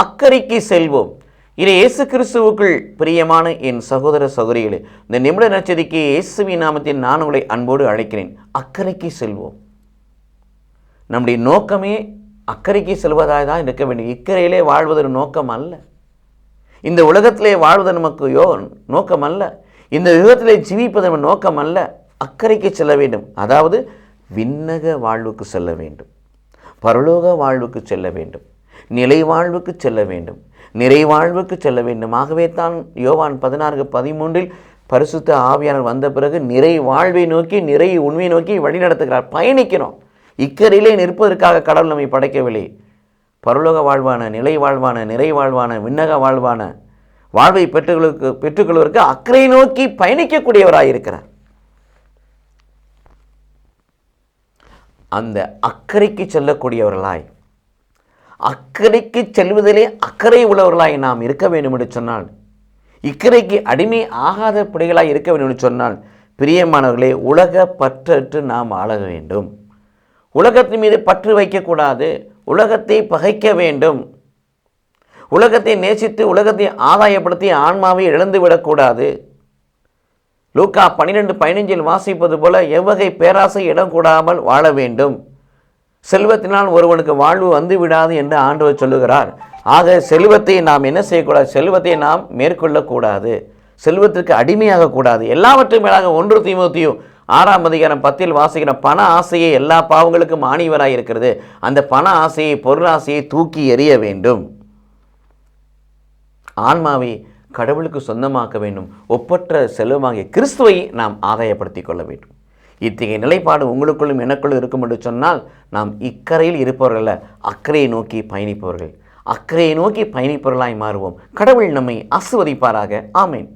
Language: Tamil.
அக்கறைக்கு செல்வோம். இது இயேசு கிறிஸ்துவுக்குள் பிரியமான என் சகோதர சகோதரிகளே, இந்த நிமிட நச்சதிக்கு இயேசுவின் நாமத்தில் நான் உங்களை அன்போடு அழைக்கிறேன். அக்கறைக்கு செல்வோம். நம்முடைய நோக்கமே அக்கறைக்கு செல்வதாக தான் இருக்க வேண்டும். இக்கரையிலே வாழ்வதற்கு நோக்கம் அல்ல. இந்த உலகத்திலே வாழ்வது நமக்கு நோக்கம் அல்ல. இந்த யுகத்திலே ஜீவிப்பது நம்ம நோக்கம் அல்ல. அக்கறைக்கு செல்ல வேண்டும். அதாவது விண்ணக வாழ்வுக்கு செல்ல வேண்டும், பரலோக வாழ்வுக்கு செல்ல வேண்டும், நிலை வாழ்வுக்கு செல்ல வேண்டும், நிறைவாழ்வுக்கு செல்ல வேண்டும். ஆகவே தான் யோவான் 16:13 பரிசுத்த ஆவியானவர் வந்த பிறகு நிறை வாழ்வை நோக்கி, நிறை உண்மையை நோக்கி வழிநடத்துகிறார். பயணிக்கிறோம். இக்கரையிலே நிற்பதற்காக கடவுள் நம்மை படைக்கவில்லை. பரலோக வாழ்வான, நிலை வாழ்வான, நிறை வாழ்வான, விண்ணக வாழ்வான வாழ்வை பெற்றுக்கொள்வதற்கு அக்கறை நோக்கி பயணிக்கக்கூடியவராயிருக்கிறார். அந்த அக்கறைக்கு செல்லக்கூடியவர்களாய், அக்கறைக்கு செல்வதிலே அக்கறை உள்ளவர்களாய் நாம் இருக்க வேண்டும் என்று சொன்னால், இக்கரைக்கு அடிமை ஆகாத பிள்ளைகளாய் இருக்க வேண்டும் என்று சொன்னால், பிரியமானவர்களே, உலக பற்றற்று நாம் ஆள வேண்டும். உலகத்தின் மீது பற்று வைக்கக்கூடாது. உலகத்தை பகைக்க வேண்டும். உலகத்தை நேசித்து உலகத்தை ஆதாயப்படுத்தி ஆன்மாவை இழந்துவிடக்கூடாது. லூக்கா 12:15 வாசிப்பது போல எவ்வகை பேராசை இடம் கூடாமல் வாழ வேண்டும். செல்வத்தினால் ஒருவனுக்கு வாழ்வு வந்து விடாது என்று ஆண்டவர் சொல்லுகிறார். ஆக செல்வத்தை நாம் என்ன செய்யக்கூடாது? செல்வத்தை நாம் மேற்கொள்ளக்கூடாது. செல்வத்திற்கு அடிமையாக கூடாது. எல்லாவற்றும் மேலாக 1 தீமோத்தேயு 6:10 வாசிக்கிற பண ஆசையை எல்லா பாவங்களுக்கும் ஆணிவராய் இருக்கிறது. அந்த பண ஆசையை, பொருளாசையை தூக்கி எறிய வேண்டும். ஆன்மாவை கடவுளுக்கு சொந்தமாக்க வேண்டும். ஒப்பற்ற செல்வமாகிய கிறிஸ்துவை நாம் ஆதாயப்படுத்திக் கொள்ள வேண்டும். இத்தகைய நிலைப்பாடு உங்களுக்குள்ளும் எனக்குள்ளும் இருக்கும் என்று சொன்னால், நாம் இக்கரையில் இருப்பவர்கள், அக்கறையை நோக்கி பயணிப்பவர்கள், அக்கறையை நோக்கி பயணிப்பவர்களாய் மாறுவோம். கடவுள் நம்மை ஆசீர்வதிப்பாராக. ஆமென்.